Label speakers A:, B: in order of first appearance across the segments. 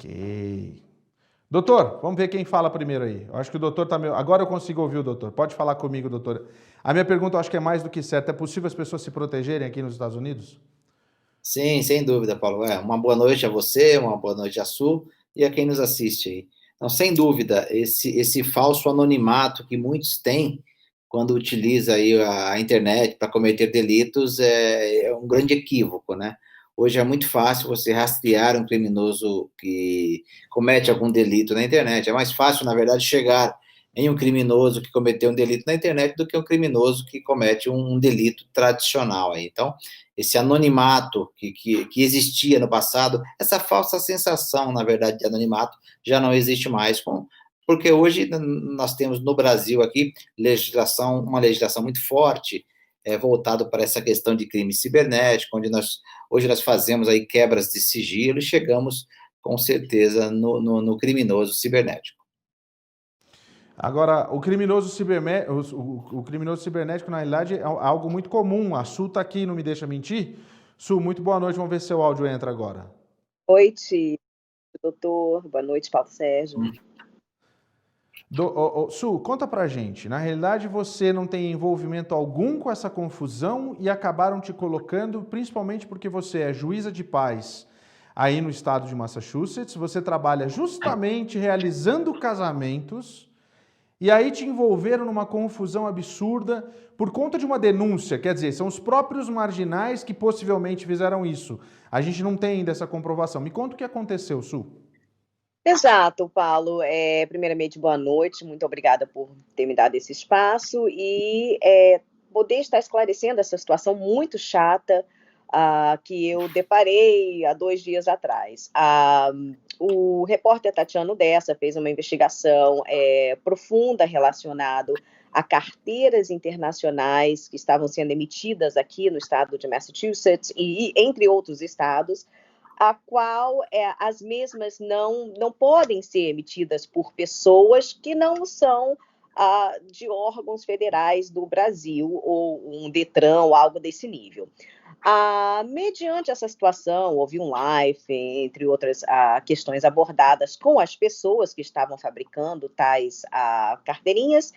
A: Ok. Doutor, vamos ver quem fala primeiro aí. Eu acho que o doutor tá meio... Agora eu consigo ouvir o doutor. Pode falar comigo, doutor. A minha pergunta eu acho que é mais do que certa. É possível as pessoas se protegerem aqui nos Estados Unidos?
B: Sim, sem dúvida, Paulo. Uma boa noite a você, uma boa noite a Su e a quem nos assiste aí. Então, sem dúvida, esse falso anonimato que muitos têm quando utiliza aí a internet para cometer delitos é um grande equívoco, né? Hoje é muito fácil você rastrear um criminoso que comete algum delito na internet. É mais fácil, na verdade, chegar em um criminoso que cometeu um delito na internet do que um criminoso que comete um delito tradicional aí. Então, esse anonimato que existia no passado, essa falsa sensação, na verdade, de anonimato, já não existe mais, porque hoje nós temos no Brasil aqui uma legislação muito forte, voltado para essa questão de crime cibernético, onde hoje nós fazemos aí quebras de sigilo e chegamos com certeza no criminoso cibernético.
A: Agora, o criminoso cibernético, na realidade, é algo muito comum. A Su está aqui, não me deixa mentir. Su, muito boa noite. Vamos ver se seu áudio entra agora.
C: Boa noite, doutor. Boa noite, Paulo Sérgio.
A: Su, conta pra gente. Na realidade, você não tem envolvimento algum com essa confusão e acabaram te colocando, principalmente porque você é juíza de paz aí no estado de Massachusetts. Você trabalha justamente realizando casamentos. E aí te envolveram numa confusão absurda por conta de uma denúncia. Quer dizer, são os próprios marginais que possivelmente fizeram isso. A gente não tem ainda essa comprovação. Me conta o que aconteceu, Su.
C: Exato, Paulo. Primeiramente, boa noite. Muito obrigada por ter me dado esse espaço e poder estar esclarecendo essa situação muito chata que eu deparei há 2 dias atrás. O repórter Tatiano Dessa fez uma investigação profunda relacionada a carteiras internacionais que estavam sendo emitidas aqui no estado de Massachusetts e entre outros estados, a qual as mesmas não podem ser emitidas por pessoas que não são de órgãos federais do Brasil, ou um Detran, ou algo desse nível. Mediante essa situação, houve um live, entre outras questões abordadas com as pessoas que estavam fabricando tais carteirinhas,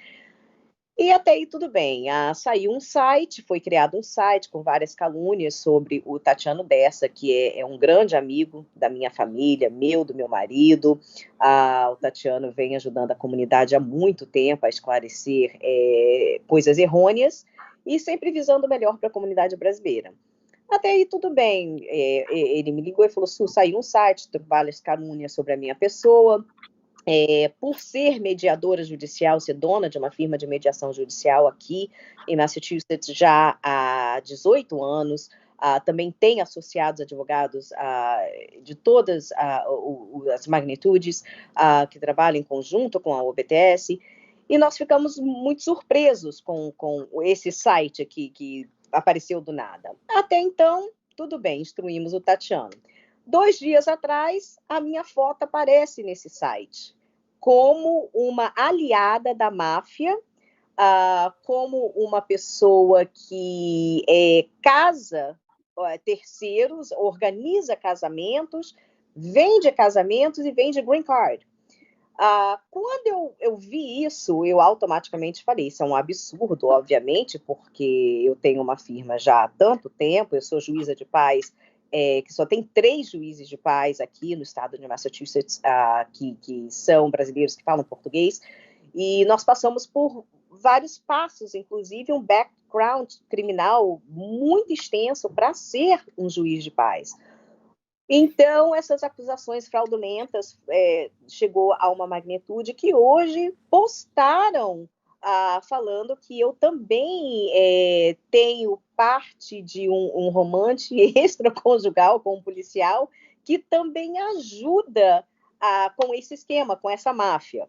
C: e até aí tudo bem. Saiu um site, foi criado um site com várias calúnias sobre o Tatiano Dessa, que é um grande amigo da minha família, do meu marido. O Tatiano vem ajudando a comunidade há muito tempo a esclarecer coisas errôneas e sempre visando o melhor para a comunidade brasileira. Até aí tudo bem. Ele me ligou e falou: Su, saiu um site, várias calúnias sobre a minha pessoa. Por ser mediadora judicial, ser dona de uma firma de mediação judicial aqui em Massachusetts já há 18 anos, também tem associados advogados de todas as magnitudes que trabalham em conjunto com a OBTS, e nós ficamos muito surpresos com esse site aqui que apareceu do nada. Até então, tudo bem, instruímos o Tatiano. 2 dias atrás, a minha foto aparece nesse site como uma aliada da máfia, como uma pessoa que casa terceiros, organiza casamentos, vende casamentos e vende green card. Quando eu vi isso, eu automaticamente falei, isso é um absurdo, obviamente, porque eu tenho uma firma já há tanto tempo, eu sou juíza de paz, que só tem 3 juízes de paz aqui no estado de Massachusetts, que são brasileiros que falam português, e nós passamos por vários passos, inclusive um background criminal muito extenso para ser um juiz de paz. Então, essas acusações fraudulentas chegou a uma magnitude que hoje postaram falando que eu também tenho parte de um romance extraconjugal com um policial que também ajuda com esse esquema, com essa máfia.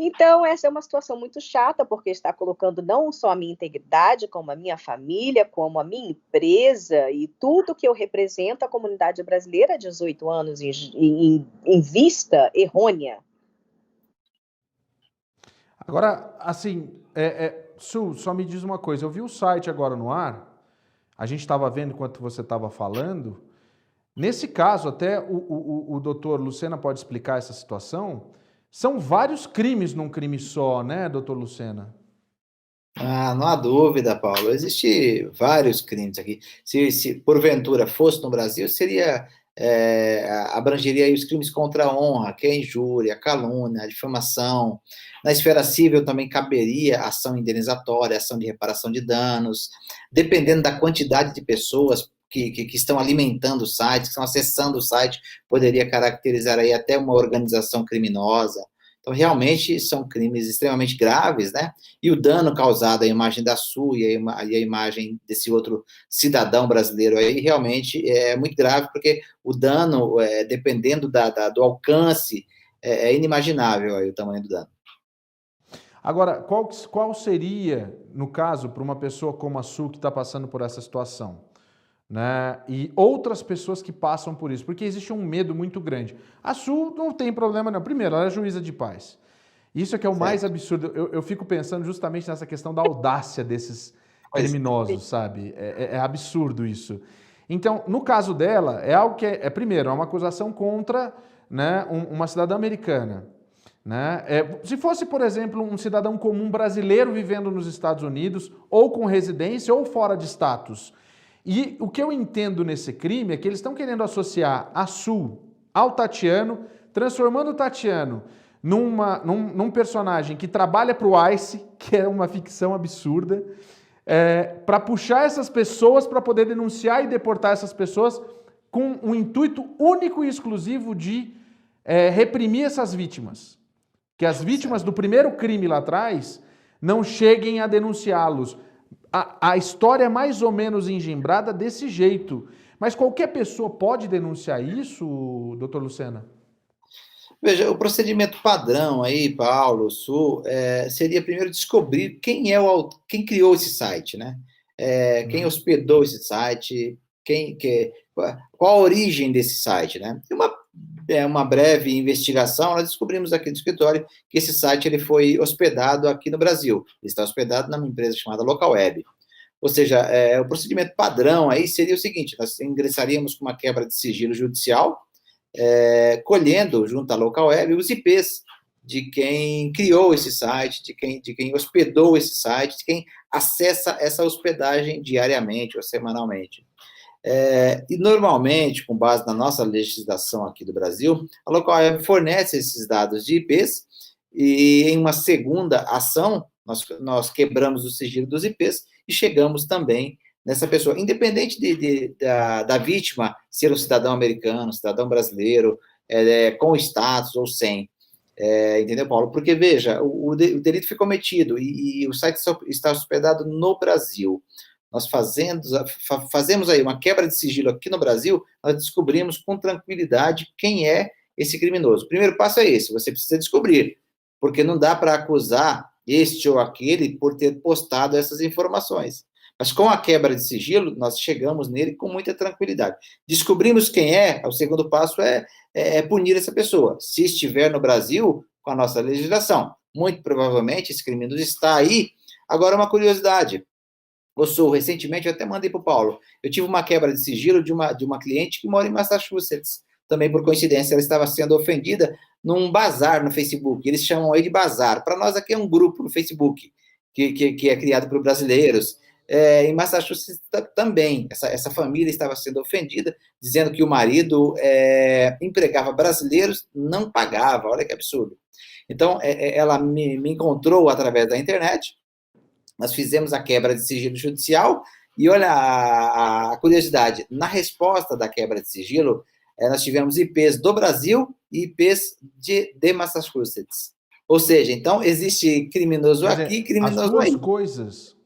C: Então, essa é uma situação muito chata, porque está colocando não só a minha integridade, como a minha família, como a minha empresa e tudo que eu represento a comunidade brasileira há 18 anos em vista errônea.
A: Agora, assim, Su, só me diz uma coisa. Eu vi o site agora no ar, a gente estava vendo enquanto você estava falando, Nesse caso, até o doutor Lucena pode explicar essa situação, são vários crimes num crime só, né, doutor Lucena?
B: Ah, não há dúvida, Paulo. Existem vários crimes aqui. Se porventura fosse no Brasil, abrangeria aí os crimes contra a honra, que é a injúria, a calúnia, a difamação. Na esfera civil também caberia ação indenizatória, ação de reparação de danos, dependendo da quantidade de pessoas que estão alimentando o site, que estão acessando o site, poderia caracterizar aí até uma organização criminosa. Então, realmente, são crimes extremamente graves, né? E o dano causado à imagem da Su e a imagem desse outro cidadão brasileiro aí, realmente é muito grave, porque o dano, dependendo do alcance, é inimaginável aí o tamanho do dano.
A: Agora, qual seria, no caso, para uma pessoa como a Su que está passando por essa situação? Né? E outras pessoas que passam por isso, porque existe um medo muito grande. A Su não tem problema não. Primeiro, ela é juíza de paz. Isso é que é o mais absurdo. Eu fico pensando justamente nessa questão da audácia desses criminosos, sabe? É absurdo isso. Então, no caso dela, é algo que primeiro, é uma acusação contra, né, uma cidadã americana. Né? Se fosse, por exemplo, um cidadão comum brasileiro vivendo nos Estados Unidos, ou com residência, ou fora de status. E o que eu entendo nesse crime é que eles estão querendo associar a Su ao Tatiano, transformando o Tatiano num personagem que trabalha para o ICE, que é uma ficção absurda, para puxar essas pessoas para poder denunciar e deportar essas pessoas com um intuito único e exclusivo de reprimir essas vítimas. Que as vítimas do primeiro crime lá atrás não cheguem a denunciá-los. A história é mais ou menos engembrada desse jeito. Mas qualquer pessoa pode denunciar isso, doutor Lucena?
B: Veja, o procedimento padrão aí, Paulo, Su, seria primeiro descobrir quem criou esse site, né? Quem hospedou esse site, qual a origem desse site, né? E uma breve investigação, nós descobrimos aqui no escritório que esse site ele foi hospedado aqui no Brasil. Ele está hospedado numa empresa chamada Local Web. Ou seja, o procedimento padrão aí seria o seguinte: nós ingressaríamos com uma quebra de sigilo judicial, colhendo junto à Local Web os IPs de quem criou esse site, de quem hospedou esse site, de quem acessa essa hospedagem diariamente ou semanalmente. E normalmente, com base na nossa legislação aqui do Brasil, a Local Web fornece esses dados de IPs e em uma segunda ação, nós quebramos o sigilo dos IPs e chegamos também nessa pessoa, independente da vítima ser um cidadão americano, um cidadão brasileiro, com status ou sem. Entendeu, Paulo? Porque, veja, o delito foi cometido e o site está hospedado no Brasil. Nós fazemos aí uma quebra de sigilo aqui no Brasil, nós descobrimos com tranquilidade quem é esse criminoso. O primeiro passo é esse: você precisa descobrir, porque não dá para acusar este ou aquele por ter postado essas informações. Mas com a quebra de sigilo, nós chegamos nele com muita tranquilidade. Descobrimos quem é, o segundo passo é punir essa pessoa. Se estiver no Brasil, com a nossa legislação, muito provavelmente esse criminoso está aí. Agora, uma curiosidade: recentemente, eu até mandei para o Paulo, eu tive uma quebra de sigilo de uma cliente que mora em Massachusetts. Também, por coincidência, ela estava sendo ofendida num bazar no Facebook. Eles chamam aí de bazar. Para nós, aqui é um grupo no Facebook, que é criado por brasileiros. Em Massachusetts também, essa família estava sendo ofendida, dizendo que o marido empregava brasileiros, não pagava. Olha que absurdo. Então, ela me encontrou através da internet. Nós fizemos a quebra de sigilo judicial e olha a curiosidade, na resposta da quebra de sigilo, nós tivemos IPs do Brasil e IPs de Massachusetts. Ou seja, então, existe criminoso aqui e criminoso aí.
A: As duas coisas.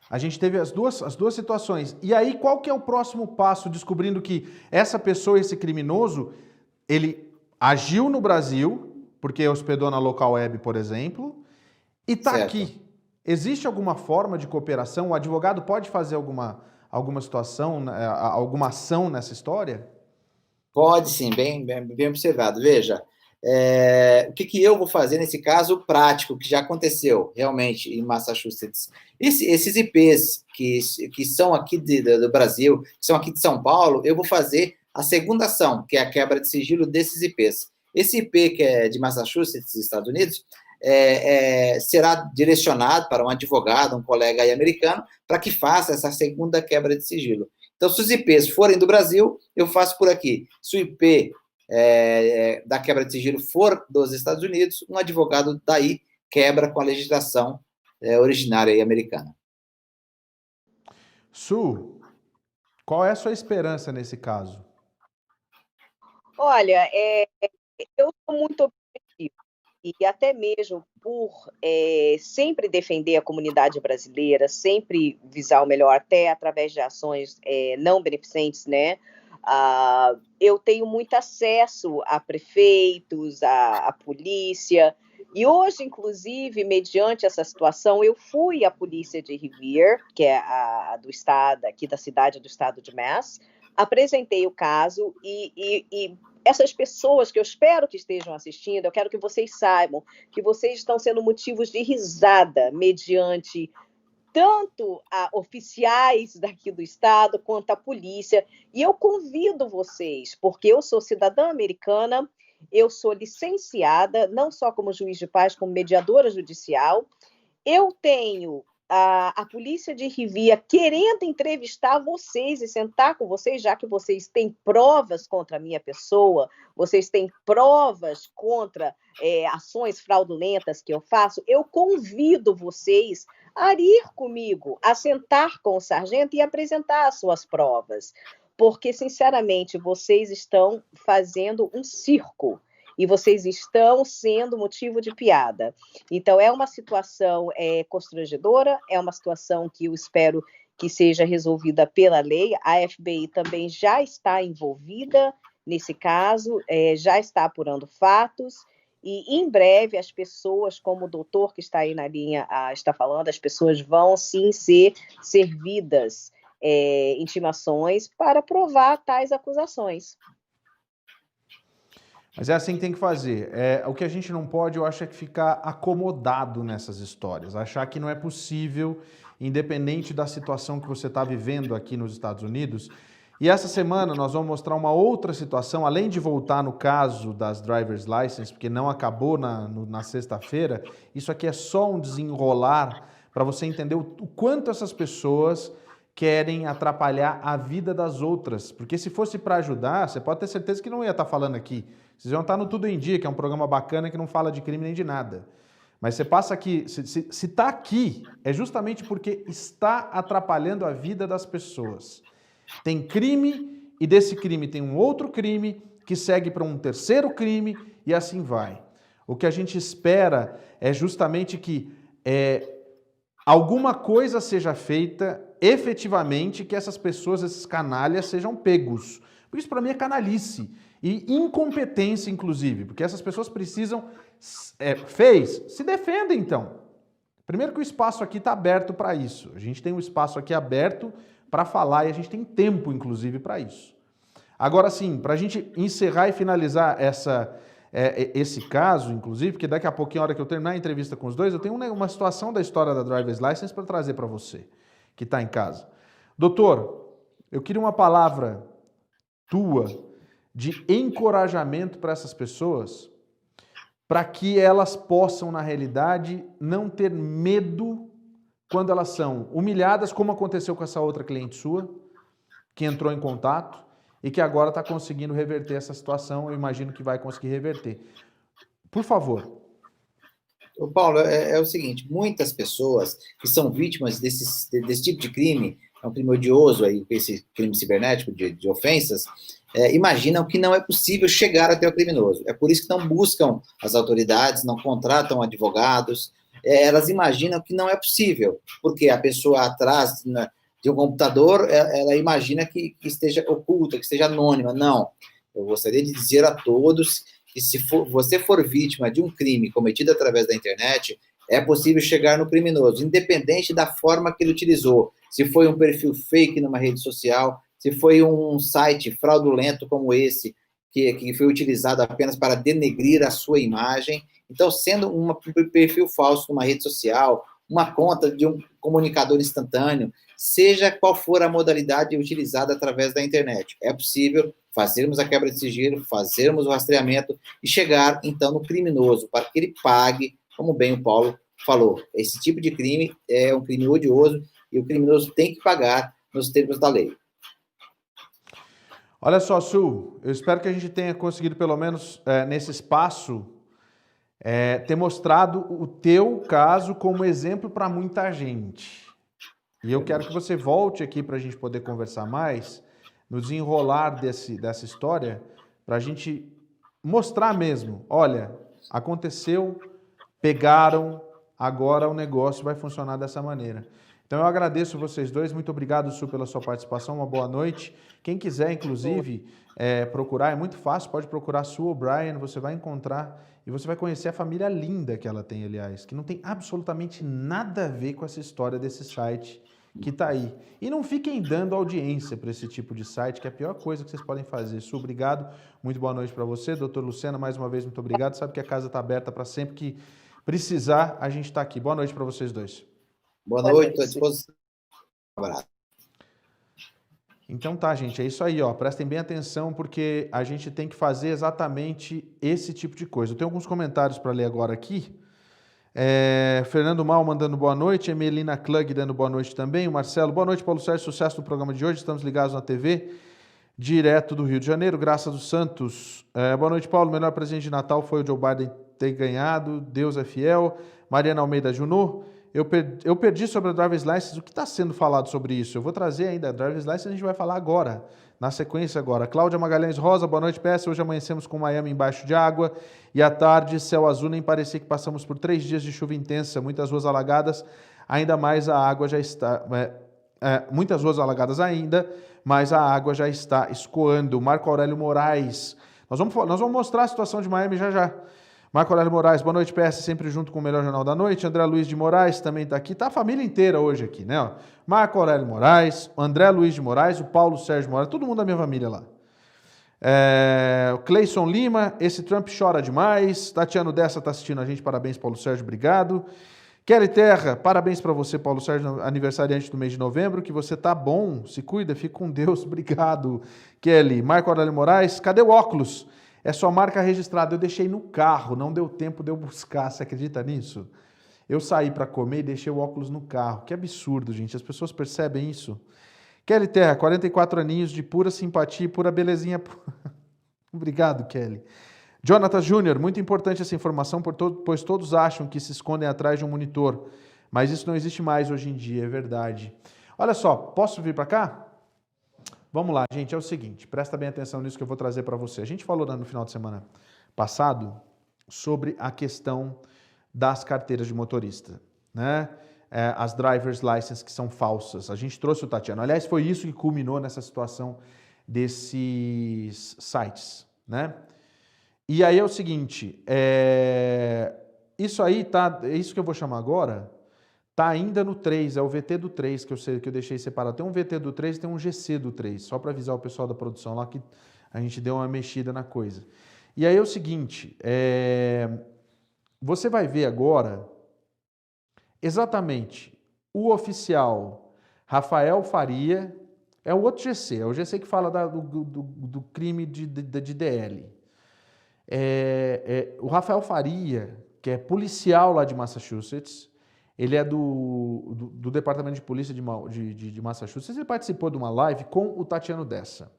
A: A gente teve as duas situações. E aí, qual que é o próximo passo, descobrindo que essa pessoa, esse criminoso, ele agiu no Brasil, porque hospedou na Local Web, por exemplo, e está aqui. Existe alguma forma de cooperação? O advogado pode fazer alguma situação, alguma ação nessa história?
B: Pode sim, bem observado. Veja, o que eu vou fazer nesse caso prático, que já aconteceu realmente em Massachusetts? Esses IPs que são aqui do Brasil, que são aqui de São Paulo, eu vou fazer a segunda ação, que é a quebra de sigilo desses IPs. Esse IP, que é de Massachusetts, Estados Unidos, será direcionado para um advogado, um colega aí americano, para que faça essa segunda quebra de sigilo. Então, se os IPs forem do Brasil, eu faço por aqui. Se o IP da quebra de sigilo for dos Estados Unidos, um advogado daí quebra com a legislação originária aí americana.
A: Su, qual é a sua esperança nesse caso?
C: Olha, eu sou muito objetiva e até mesmo por sempre defender a comunidade brasileira, sempre visar o melhor, até através de ações não beneficentes, né? Eu tenho muito acesso a prefeitos, a polícia, e hoje, inclusive, mediante essa situação, eu fui à polícia de Revere, que é a do estado, aqui da cidade do estado de Mass, apresentei o caso e essas pessoas que eu espero que estejam assistindo, eu quero que vocês saibam que vocês estão sendo motivos de risada mediante tanto a oficiais daqui do estado quanto a polícia. E eu convido vocês, porque eu sou cidadã americana, eu sou licenciada, não só como juiz de paz, como mediadora judicial. Eu tenho a polícia de Rivia querendo entrevistar vocês e sentar com vocês, já que vocês têm provas contra a minha pessoa, vocês têm provas contra ações fraudulentas que eu faço, eu convido vocês a ir comigo, a sentar com o sargento e apresentar as suas provas, porque, sinceramente, vocês estão fazendo um circo e vocês estão sendo motivo de piada. Então, é uma situação constrangedora, é uma situação que eu espero que seja resolvida pela lei. A FBI também já está envolvida nesse caso, já está apurando fatos, e em breve as pessoas, como o doutor que está aí na linha está falando, as pessoas vão sim ser servidas intimações para provar tais acusações.
A: Mas é assim que tem que fazer. O que a gente não pode, eu acho, é que ficar acomodado nessas histórias. Achar que não é possível, independente da situação que você está vivendo aqui nos Estados Unidos. E essa semana nós vamos mostrar uma outra situação, além de voltar no caso das driver's license, porque não acabou na sexta-feira. Isso aqui é só um desenrolar para você entender o quanto essas pessoas querem atrapalhar a vida das outras. Porque se fosse para ajudar, você pode ter certeza que não ia estar falando aqui. Vocês vão estar no Tudo em Dia, que é um programa bacana que não fala de crime nem de nada. Mas você passa aqui, se está aqui, é justamente porque está atrapalhando a vida das pessoas. Tem crime e desse crime tem um outro crime que segue para um terceiro crime e assim vai. O que a gente espera é justamente que alguma coisa seja feita efetivamente, que essas pessoas, esses canalhas, sejam pegos. Porque isso para mim é canalice e incompetência, inclusive, porque essas pessoas precisam... se defenda então. Primeiro que o espaço aqui está aberto para isso. A gente tem um espaço aqui aberto para falar e a gente tem tempo, inclusive, para isso. Agora sim, para a gente encerrar e finalizar esse caso, inclusive, porque daqui a pouquinho, na hora que eu terminar a entrevista com os dois, eu tenho uma situação da história da driver's license para trazer para você, que está em casa. Doutor, eu queria uma palavra tua de encorajamento para essas pessoas, para que elas possam, na realidade, não ter medo quando elas são humilhadas, como aconteceu com essa outra cliente sua, que entrou em contato e que agora está conseguindo reverter essa situação. Eu imagino que vai conseguir reverter. Por favor.
B: Ô Paulo, é o seguinte, muitas pessoas que são vítimas desse tipo de crime, é um crime odioso, aí, esse crime cibernético de ofensas, imaginam que não é possível chegar até o criminoso. É por isso que não buscam as autoridades, não contratam advogados, elas imaginam que não é possível, porque a pessoa atrás de um computador, ela imagina que esteja oculta, que esteja anônima. Não. Eu gostaria de dizer a todos que se você for vítima de um crime cometido através da internet, é possível chegar no criminoso, independente da forma que ele utilizou. Se foi um perfil fake numa rede social, se foi um site fraudulento como esse, que foi utilizado apenas para denegrir a sua imagem. Então, sendo um perfil falso numa rede social, uma conta de um comunicador instantâneo, seja qual for a modalidade utilizada através da internet, é possível fazermos a quebra de sigilo, fazermos o rastreamento e chegar, então, no criminoso, para que ele pague, como bem o Paulo falou. Esse tipo de crime é um crime odioso e o criminoso tem que pagar nos termos da lei.
A: Olha só, Su, eu espero que a gente tenha conseguido, pelo menos nesse espaço, ter mostrado o teu caso como exemplo para muita gente. E eu quero que você volte aqui para a gente poder conversar mais, no desenrolar dessa história, para a gente mostrar mesmo, olha, aconteceu, pegaram, agora o negócio vai funcionar dessa maneira. Então eu agradeço vocês dois, muito obrigado, Su, pela sua participação, uma boa noite. Quem quiser, inclusive, procurar, é muito fácil, pode procurar Su O'Brien, você vai encontrar e você vai conhecer a família linda que ela tem, aliás, que não tem absolutamente nada a ver com essa história desse site que está aí. E não fiquem dando audiência para esse tipo de site, que é a pior coisa que vocês podem fazer. Su, obrigado, muito boa noite para você. Doutor Lucena, mais uma vez, muito obrigado. Sabe que a casa está aberta para sempre que precisar, a gente está aqui. Boa noite para vocês dois.
B: Boa noite, estou à disposição. Um abraço.
A: Então tá, gente, é isso aí, ó. Prestem bem atenção porque a gente tem que fazer exatamente esse tipo de coisa. Eu tenho alguns comentários para ler agora aqui. Fernando Mal mandando boa noite, Emelina Klug dando boa noite também, o Marcelo, boa noite, Paulo Sérgio, sucesso no programa de hoje, estamos ligados na TV, direto do Rio de Janeiro, Graça dos Santos, boa noite, Paulo, o melhor presente de Natal foi o Joe Biden ter ganhado, Deus é fiel, Mariana Almeida Junô, eu perdi sobre a Driver's License, o que está sendo falado sobre isso? Eu vou trazer ainda, a Driver's License a gente vai falar agora, na sequência agora. Cláudia Magalhães Rosa, boa noite, PS. Hoje amanhecemos com Miami embaixo de água e à tarde, céu azul, nem parecia que passamos por 3 dias de chuva intensa, muitas ruas alagadas, ainda mais a água já está... muitas ruas alagadas ainda, mas a água já está escoando. Marco Aurélio Moraes, nós vamos mostrar a situação de Miami já já. Marco Aurélio Moraes, boa noite, PS, sempre junto com o Melhor Jornal da Noite. André Luiz de Moraes também está aqui. Está a família inteira hoje aqui, né? Marco Aurélio Moraes, André Luiz de Moraes, o Paulo Sérgio Moraes, todo mundo da minha família lá. O Cleison Lima, esse Trump chora demais. Tatiano Dessa está assistindo a gente, parabéns, Paulo Sérgio, obrigado. Kelly Terra, parabéns para você, Paulo Sérgio, aniversariante do mês de novembro, que você tá bom, se cuida, fica com Deus, obrigado, Kelly. Marco Aurélio Moraes, cadê o óculos? É sua marca registrada, eu deixei no carro, não deu tempo de eu buscar, você acredita nisso? Eu saí para comer e deixei o óculos no carro, que absurdo, gente, as pessoas percebem isso? Kelly Terra, 44 aninhos de pura simpatia e pura belezinha. Obrigado, Kelly. Jonathan Júnior, muito importante essa informação, pois todos acham que se escondem atrás de um monitor, mas isso não existe mais hoje em dia, é verdade. Olha só, posso vir para cá? Vamos lá, gente, é o seguinte, presta bem atenção nisso que eu vou trazer para você. A gente falou no final de semana passado sobre a questão das carteiras de motorista, né? As driver's licenses que são falsas. A gente trouxe o Tatiano. Aliás, foi isso que culminou nessa situação desses sites, né? E aí é o seguinte, isso aí tá, isso que eu vou chamar agora, tá ainda no 3, é o VT do 3 que eu deixei separado. Tem um VT do 3 e tem um GC do 3, só para avisar o pessoal da produção lá que a gente deu uma mexida na coisa. E aí é o seguinte, você vai ver agora exatamente o oficial Rafael Faria, é o outro GC, é o GC que fala do crime de DL. O Rafael Faria, que é policial lá de Massachusetts, ele é do Departamento de Polícia de Massachusetts, ele participou de uma live com o Tatiano Dessa.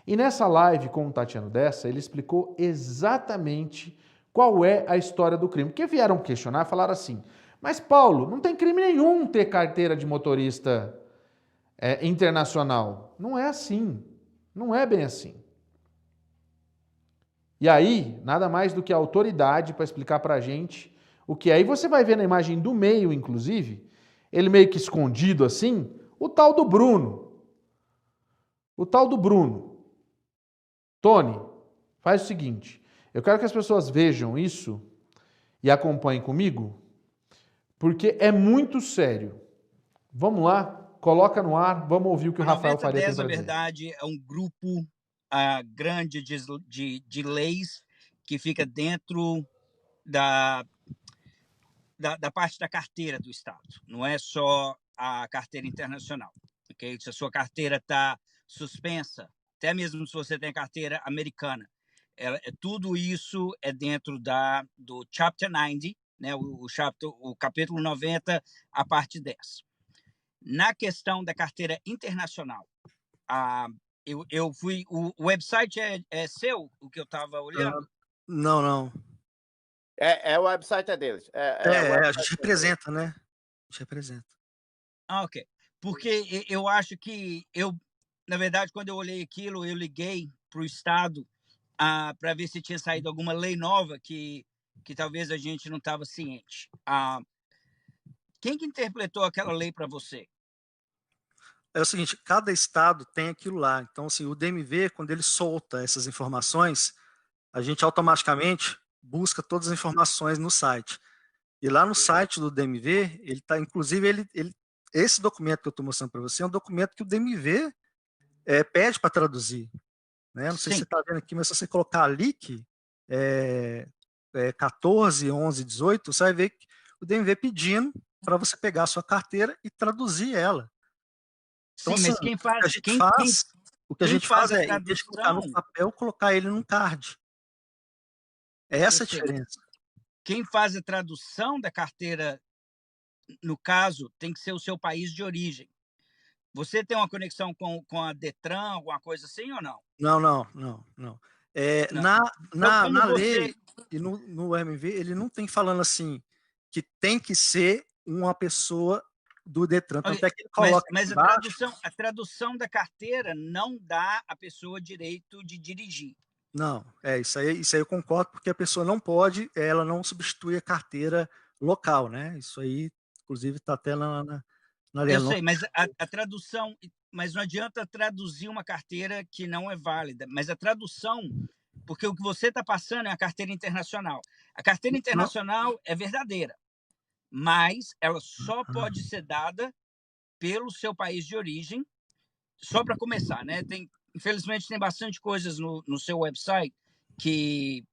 A: E nessa live com o Tatiano Dessa, ele explicou exatamente qual é a história do crime. Porque vieram questionar, falaram assim, mas Paulo, não tem crime nenhum ter carteira de motorista internacional. Não é assim, não é bem assim. E aí, nada mais do que a autoridade para explicar para a gente o que é. E você vai ver na imagem do meio, inclusive, ele meio que escondido assim, o tal do Bruno. O tal do Bruno. Tony, faz o seguinte, eu quero que as pessoas vejam isso e acompanhem comigo, porque é muito sério. Vamos lá, coloca no ar, vamos ouvir o que o Rafael Faria tem para dizer.
D: Na verdade, é um grupo grande de leis que fica dentro da parte da carteira do Estado. Não é só a carteira internacional. Okay? Se a sua carteira está suspensa, até mesmo se você tem carteira americana. Tudo isso é dentro do Chapter 90, né, o capítulo 90, a parte 10. Na questão da carteira internacional, eu fui... O website é seu, o que eu estava olhando?
E: Não.
F: O website é deles.
E: A gente representa, né? A gente representa.
D: Ok. Porque eu acho que na verdade, quando eu olhei aquilo, eu liguei para o Estado para ver se tinha saído alguma lei nova que talvez a gente não estava ciente. Quem que interpretou aquela lei para você?
E: É o seguinte, cada estado tem aquilo lá. Então, assim, o DMV, quando ele solta essas informações, a gente automaticamente busca todas as informações no site. E lá no site do DMV, ele está, inclusive, esse documento que eu estou mostrando para você é um documento que o DMV pede para traduzir. Né? Não sei se você está vendo aqui, mas se você colocar LIC 14, 11, 18, você vai ver que o DMV pedindo para você pegar a sua carteira e traduzir ela. Então,
D: sim,
E: assim,
D: mas quem faz...
E: o que a gente faz é,
D: a
E: em vez de colocar no papel, colocar ele num card. É essa a diferença.
D: Quem faz a tradução da carteira, no caso, tem que ser o seu país de origem. Você tem uma conexão com a Detran, alguma coisa assim ou não?
E: Não.
D: Não.
E: Na lei e no MV, ele não tem falando assim que tem que ser uma pessoa do Detran. Tanto é que ele coloca
D: mas a tradução da carteira não dá à pessoa direito de dirigir.
E: Não, isso aí eu concordo, porque a pessoa não pode, ela não substitui a carteira local, né? Isso aí, inclusive, está até na lei.
D: Eu sei, mas a tradução... Mas não adianta traduzir uma carteira que não é válida. Mas a tradução... Porque o que você está passando é a carteira internacional. A carteira internacional é verdadeira, mas ela só pode ser dada pelo seu país de origem, só para começar, né? Infelizmente, tem bastante coisas no seu website que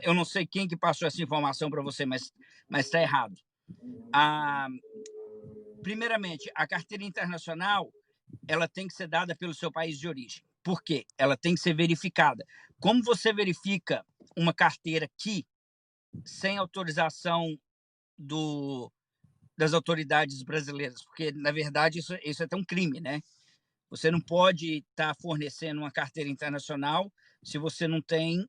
D: eu não sei quem que passou essa informação para você, mas está errado. Primeiramente, a carteira internacional ela tem que ser dada pelo seu país de origem. Por quê? Ela tem que ser verificada. Como você verifica uma carteira aqui sem autorização das autoridades brasileiras? Porque, na verdade, isso é até um crime, né? Você não pode estar fornecendo uma carteira internacional se você não tem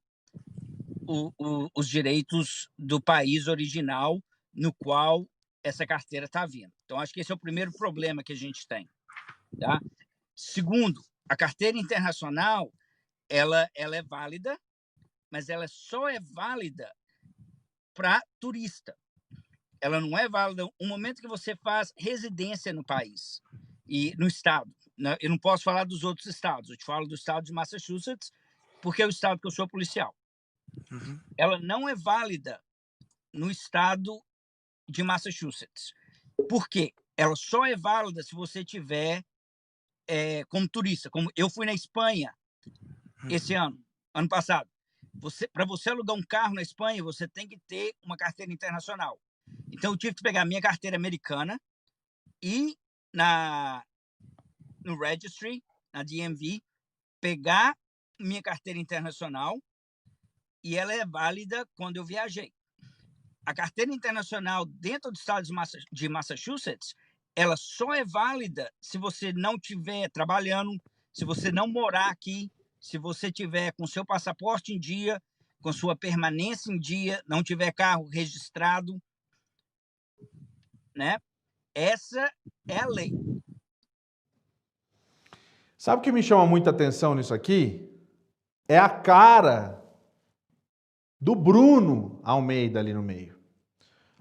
D: os direitos do país original no qual essa carteira está vindo. Então, acho que esse é o primeiro problema que a gente tem. Tá? Segundo, a carteira internacional ela é válida, mas ela só é válida para turista. Ela não é válida no momento que você faz residência no país e no estado. Eu não posso falar dos outros estados, eu te falo do estado de Massachusetts, porque é o estado que eu sou policial.
E: Uhum.
D: Ela não é válida no estado de Massachusetts. Por quê? Ela só é válida se você tiver como turista. Como eu fui na Espanha esse ano passado. Para você alugar um carro na Espanha, você tem que ter uma carteira internacional. Então, eu tive que pegar minha carteira americana e no registry, na DMV, pegar minha carteira internacional, e ela é válida quando eu viajei. A carteira internacional dentro do estado de Massachusetts, ela só é válida se você não estiver trabalhando, se você não morar aqui, se você tiver com seu passaporte em dia, com sua permanência em dia, não tiver carro registrado, né? Essa é a lei.
A: Sabe o que me chama muita atenção nisso aqui? É a cara do Bruno Almeida ali no meio.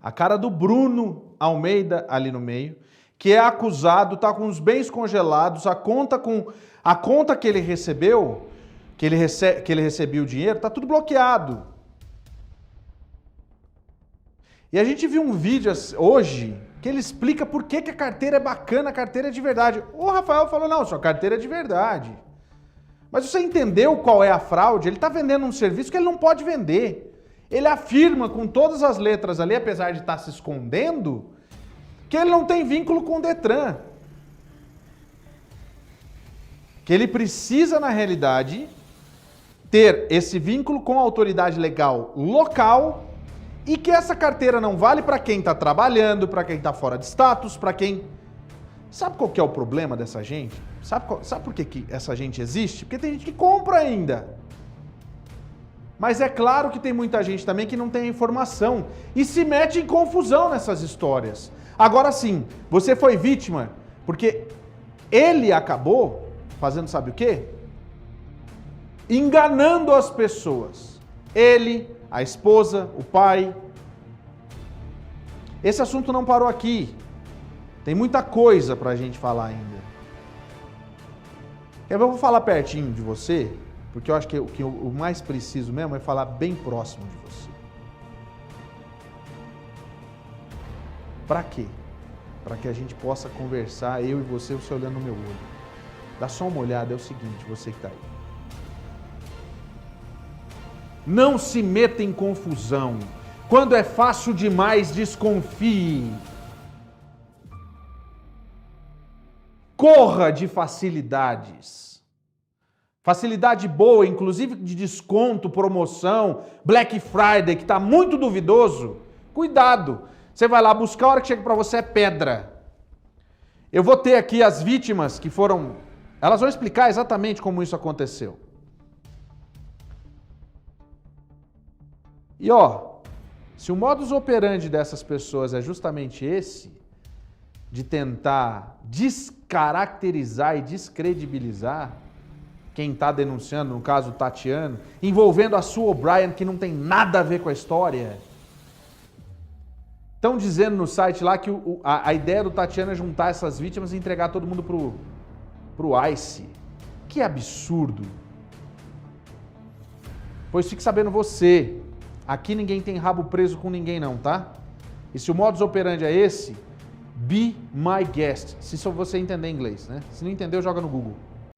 A: A cara do Bruno Almeida ali no meio, que é acusado, está com os bens congelados, a conta que ele recebeu, que ele recebeu o dinheiro, está tudo bloqueado. E a gente viu um vídeo hoje que ele explica por que a carteira é bacana, a carteira é de verdade. O Rafael falou, não, sua carteira é de verdade. Mas você entendeu qual é a fraude? Ele está vendendo um serviço que ele não pode vender. Ele afirma com todas as letras ali, apesar de estar se escondendo, que ele não tem vínculo com o Detran. que ele precisa, na realidade, ter esse vínculo com a autoridade legal local e que essa carteira não vale para quem está trabalhando, para quem está fora de status, para quem... Sabe qual que é o problema dessa gente? Sabe por que essa gente existe? Porque tem gente que compra ainda. Mas é claro que tem muita gente também que não tem informação e se mete em confusão nessas histórias. Agora sim, você foi vítima porque ele acabou fazendo sabe o quê? Enganando as pessoas. Ele, a esposa, o pai. Esse assunto não parou aqui. Tem muita coisa para a gente falar ainda. Eu vou falar pertinho de você, porque eu acho que o mais preciso mesmo é falar bem próximo de você. Para quê? Para que a gente possa conversar, eu e você olhando no meu olho. Dá só uma olhada, é o seguinte, você que está aí. Não se meta em confusão. Quando é fácil demais, desconfie. Corra de facilidades. Facilidade boa, inclusive de desconto, promoção, Black Friday, que está muito duvidoso. Cuidado. Você vai lá buscar, a hora que chega para você é pedra. Eu vou ter aqui as vítimas que foram... Elas vão explicar exatamente como isso aconteceu. E ó, se o modus operandi dessas pessoas é justamente esse, de tentar descaracterizar e descredibilizar quem está denunciando, no caso o Tatiano, envolvendo a Sue O'Brien, que não tem nada a ver com a história. Estão dizendo no site lá que a ideia do Tatiano é juntar essas vítimas e entregar todo mundo pro ICE. Que absurdo. Pois fique sabendo você, aqui ninguém tem rabo preso com ninguém não, tá? E se o modus operandi é esse, be my guest. Se só você entender inglês, né? Se não entendeu, joga no Google.